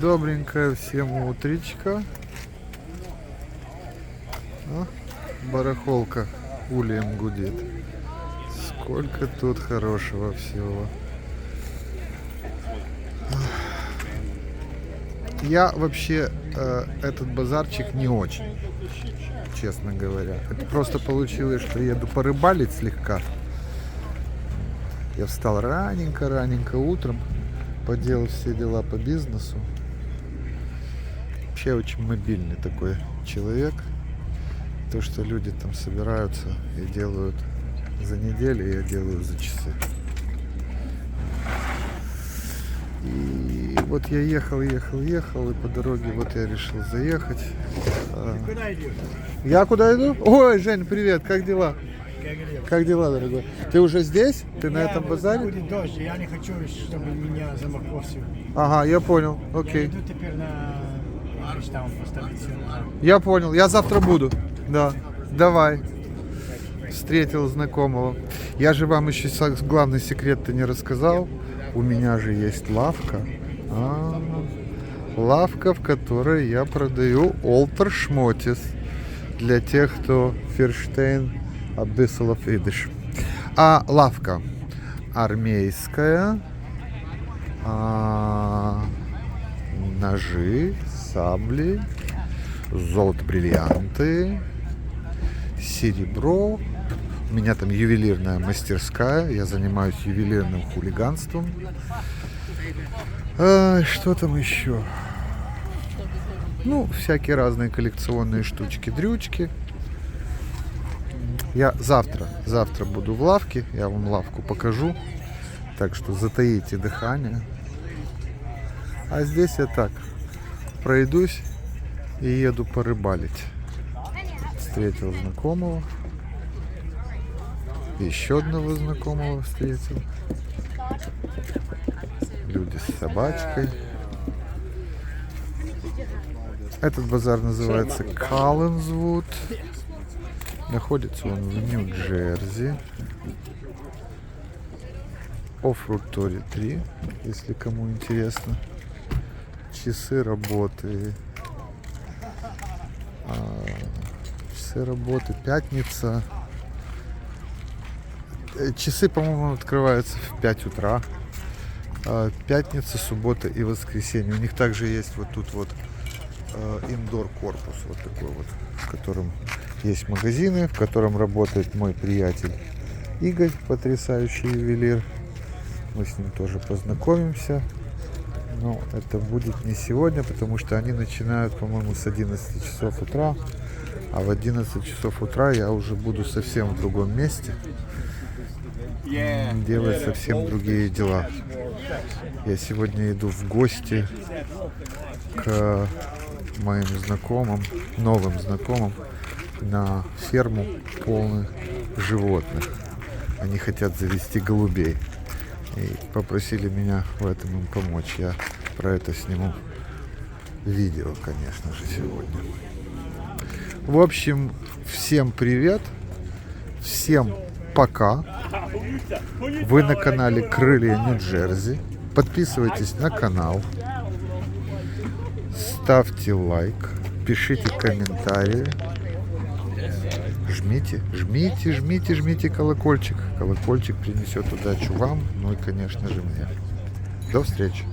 Добренькое всем утречко. Барахолка ульем гудит. Сколько тут хорошего всего. Я вообще этот базарчик не очень, честно говоря. Это просто получилось, что еду порыбалить слегка. Я встал раненько утром, поделал все дела по бизнесу. Вообще очень мобильный такой человек. То, что люди там собираются и делают за неделю, я делаю за часы. И вот я ехал, и по дороге вот я решил заехать. Куда идешь? Я куда иду? Ой, Жень, привет, как дела? Как дела, дорогой? Ты уже здесь? Ты на этом базаре? Будет дождь, я не хочу, чтобы меня замокло все. Ага, я понял, Я окей. иду теперь на там поставить все. Я понял, я завтра буду. Да, давай. Встретил знакомого. Я же вам еще главный секрет-то не рассказал. У меня же есть лавка. Лавка, в которой я продаю Олтер Шмотис. Для тех, кто Ферштейн Аббисселов Идиш. А лавка армейская. Ножи, сабли, золото, бриллианты, серебро. У меня там ювелирная мастерская. Я занимаюсь ювелирным хулиганством. Что там еще? Ну, всякие разные коллекционные штучки-дрючки. Я завтра буду в лавке. Я вам лавку покажу. Так что затаите дыхание. А здесь я так пройдусь и еду порыбалить. Встретил знакомого. Еще одного знакомого встретил. Люди с собачкой. Этот базар называется Коллинсвуд. Находится он в Нью-Джерси. Offroad Tory 3, если кому интересно. Часы работы. Часы работы. Пятница. Часы, по-моему, открываются в 5 утра. Пятница, суббота и воскресенье. У них также есть вот тут вот индор корпус, вот такой вот, в котором есть магазины, в котором работает мой приятель Игорь, потрясающий ювелир. Мы с ним тоже познакомимся. Но это будет не сегодня, потому что они начинают, по-моему, с 11 часов утра. А в 11 часов утра я уже буду совсем в другом месте. Делать совсем другие дела. Я сегодня иду в гости к моим знакомым, новым знакомым, на ферму полных животных. Они хотят завести голубей. И попросили меня в этом им помочь. Я про это сниму видео, конечно же, сегодня. В общем, всем привет. Всем пока. Вы на канале Крылья Нью-Джерси. Подписывайтесь на канал. Ставьте лайк. Пишите комментарии. Жмите колокольчик. Колокольчик принесет удачу вам, ну и, конечно же, мне. До встречи.